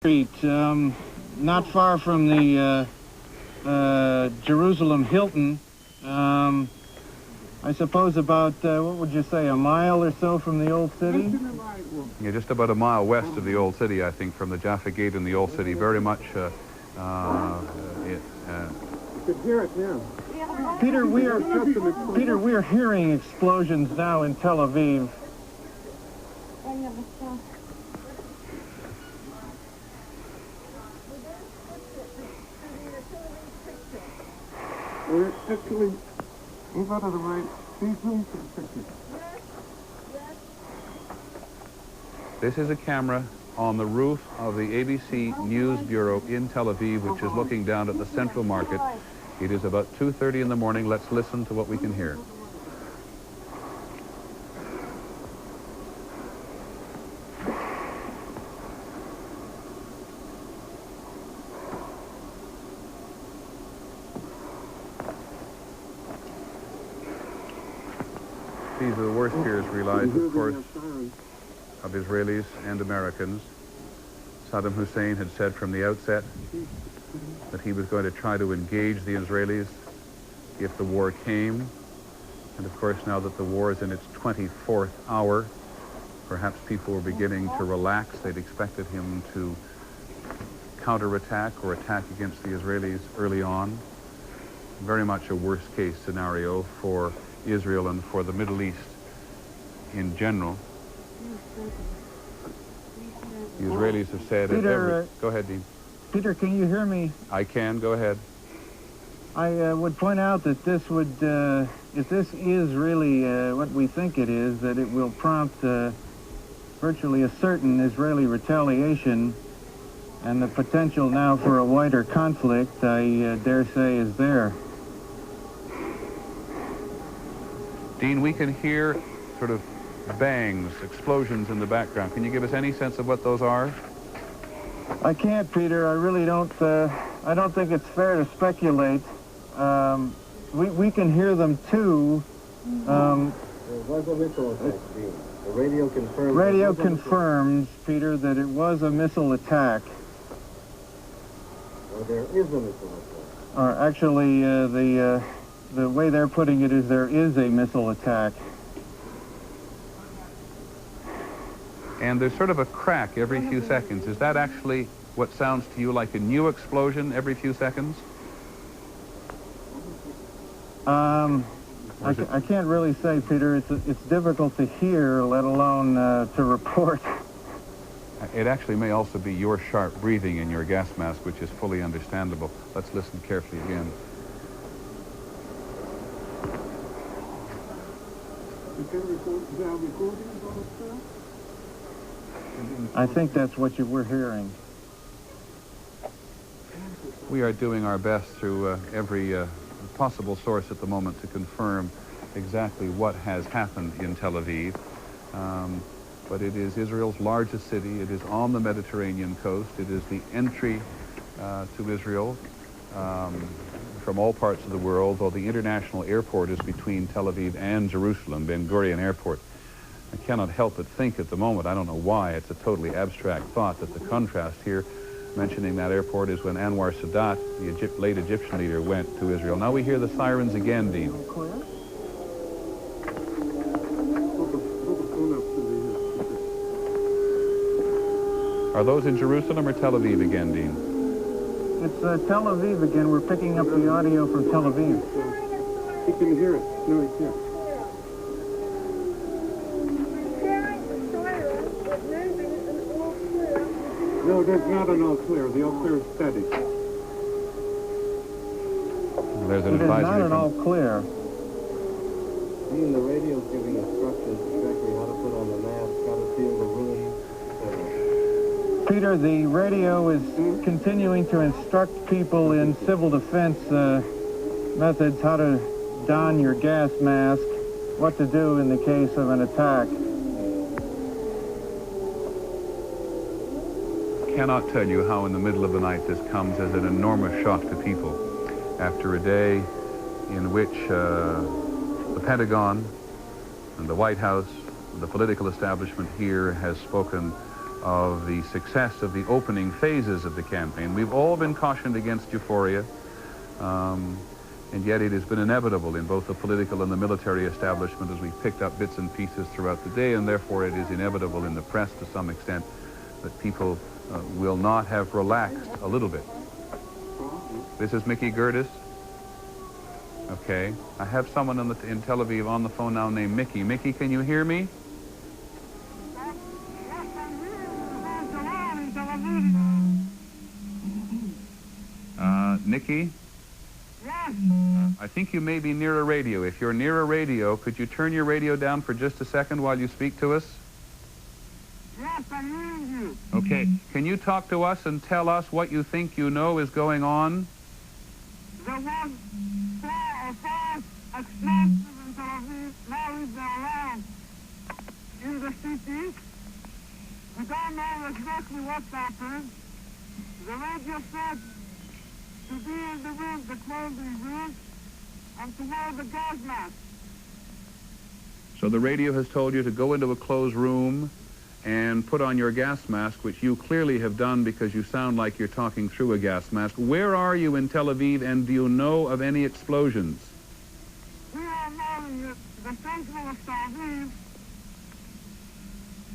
Street, not far from the Jerusalem Hilton. I suppose about, what would you say, a mile or so from the Old City? Yeah, just about a mile west of the Old City, I think, from the Jaffa Gate in the Old City. Very much... You could hear it now. Peter, we're hearing explosions now in Tel Aviv. We're actually, move out of the way. Please zoom to the picture. This is a camera on the roof of the ABC News Bureau in Tel Aviv, which is looking down at the Central Market. It is about 2:30 in the morning. Let's listen to what we can hear. These are the worst fears realized, of course, of Israelis and Americans. Saddam Hussein had said from the outset that he was going to try to engage the Israelis if the war came. And of course, now that the war is in its 24th hour, perhaps people were beginning to relax. They'd expected him to counterattack or attack against the Israelis early on. Very much a worst-case scenario for Israel and for the Middle East in general. The Israelis have said... Peter, go ahead, Dean. Peter, can you hear me? I can. Go ahead. I would point out that this would, if this is really what we think it is, that it will prompt virtually a certain Israeli retaliation, and the potential now for a wider conflict, I dare say, is there. Dean, we can hear sort of bangs, explosions in the background. Can you give us any sense of what those are? I can't, Peter. I really don't. I don't think it's fair to speculate. We can hear them too. There was a missile attack, Dean. The radio confirms. Radio confirms, Peter, that it was a missile attack. Or there is a missile attack. Or actually, the way they're putting it is there is a missile attack. And there's sort of a crack every few seconds. Is that actually what sounds to you like a new explosion every few seconds? I can't really say, Peter. It's difficult to hear, let alone to report. It actually may also be your sharp breathing in your gas mask, which is fully understandable. Let's listen carefully again. I think that's what you were hearing. We are doing our best through every possible source at the moment to confirm exactly what has happened in Tel Aviv. But it is Israel's largest city. It is on the Mediterranean coast. It is the entry to Israel from all parts of the world, though the international airport is between Tel Aviv and Jerusalem, Ben Gurion Airport. I cannot help but think at the moment, I don't know why, it's a totally abstract thought, that the contrast here, mentioning that airport, is when Anwar Sadat, the late Egyptian leader, went to Israel. Now we hear the sirens again, Dean. Are those in Jerusalem or Tel Aviv again, Dean? It's Tel Aviv again. We're picking up the audio from Tel Aviv. He can hear it. No, he can't. No, there's not an all clear. The all clear is steady. There's an it is advisory not an all clear. Dean, the radio's giving instructions exactly how to put on the mask, how to seal the room, etc. Peter, the radio is continuing to instruct people in civil defense methods, how to don your gas mask, what to do in the case of an attack. Cannot tell you how in the middle of the night this comes as an enormous shock to people after a day in which the Pentagon and the White House, the political establishment here, has spoken of the success of the opening phases of the campaign. We've all been cautioned against euphoria, and yet it has been inevitable in both the political and the military establishment as we picked up bits and pieces throughout the day, and therefore it is inevitable in the press to some extent that people will not have relaxed a little bit. This is Mickey Gertis. Okay. I have someone in Tel Aviv on the phone now named Mickey. Mickey, can you hear me? Nikki? Yes. I think you may be near a radio. If you're near a radio, could you turn your radio down for just a second while you speak to us? Yes, I'm hearing you. Okay. Can you talk to us and tell us what you think you know is going on? There was 4 or 5 explosives in Tel Aviv. Now is around in the city. We don't know exactly what happened. The radio said to be in the room, the clothing room, and to wear the gas mask. So the radio has told you to go into a closed room and put on your gas mask, which you clearly have done because you sound like you're talking through a gas mask. Where are you in Tel Aviv, and do you know of any explosions? We are now in the center of Tel Aviv.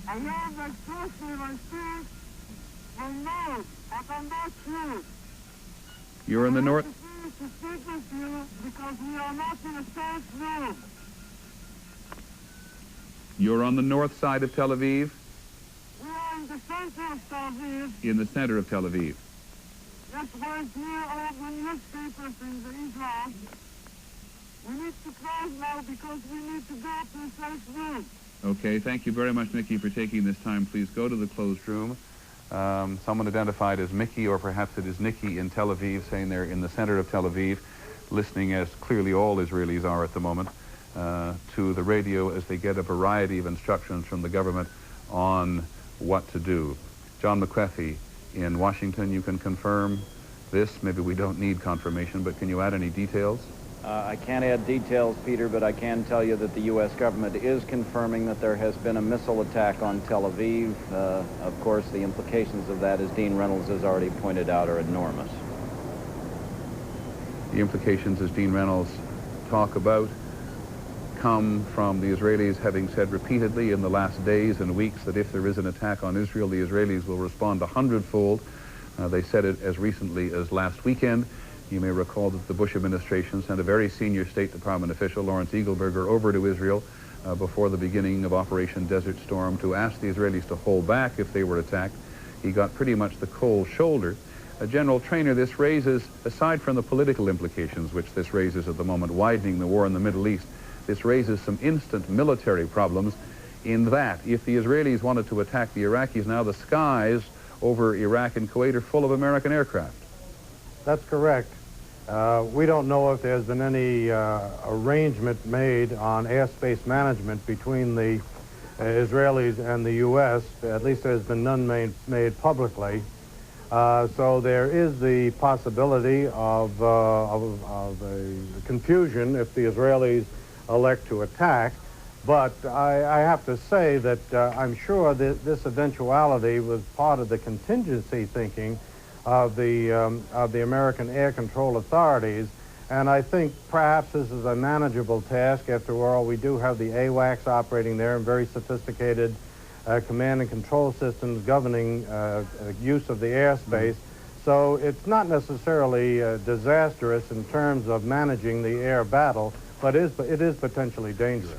I heard that explosive, I think, I know, but I'm not sure. You're in the north. I have to speak with you because we are not in a safe room. You're on the north side of Tel Aviv? We are in the center of Tel Aviv. In the center of Tel Aviv. That's where here all the newspapers in the Israel. We need to close now because we need to go to a safe room. Okay, thank you very much, Mickey, for taking this time. Please go to the closed room. Someone identified as Mickey, or perhaps it is Nikki in Tel Aviv, saying they're in the center of Tel Aviv, listening, as clearly all Israelis are at the moment, to the radio as they get a variety of instructions from the government on what to do. John McCreffy in Washington, you can confirm this. Maybe we don't need confirmation, but can you add any details? I can't add details, Peter, but I can tell you that the U.S. government is confirming that there has been a missile attack on Tel Aviv. Of course, the implications of that, as Dean Reynolds has already pointed out, are enormous. The implications, as Dean Reynolds talk about, come from the Israelis having said repeatedly in the last days and weeks that if there is an attack on Israel, the Israelis will respond 100-fold. They said it as recently as last weekend. You may recall that the Bush administration sent a very senior State Department official, Lawrence Eagleberger, over to Israel before the beginning of Operation Desert Storm to ask the Israelis to hold back if they were attacked. He got pretty much the cold shoulder. General Trainer, this raises, aside from the political implications which this raises at the moment, widening the war in the Middle East, this raises some instant military problems in that if the Israelis wanted to attack the Iraqis now, the skies over Iraq and Kuwait are full of American aircraft. That's correct. We don't know if there's been any arrangement made on airspace management between the Israelis and the U.S. At least there's been none made publicly. So there is the possibility of a confusion if the Israelis elect to attack. But I have to say that I'm sure that this eventuality was part of the contingency thinking of the American Air Control Authorities, and I think perhaps this is a manageable task. After all, we do have the AWACS operating there and very sophisticated command and control systems governing use of the airspace. So it's not necessarily disastrous in terms of managing the air battle, but it is potentially dangerous.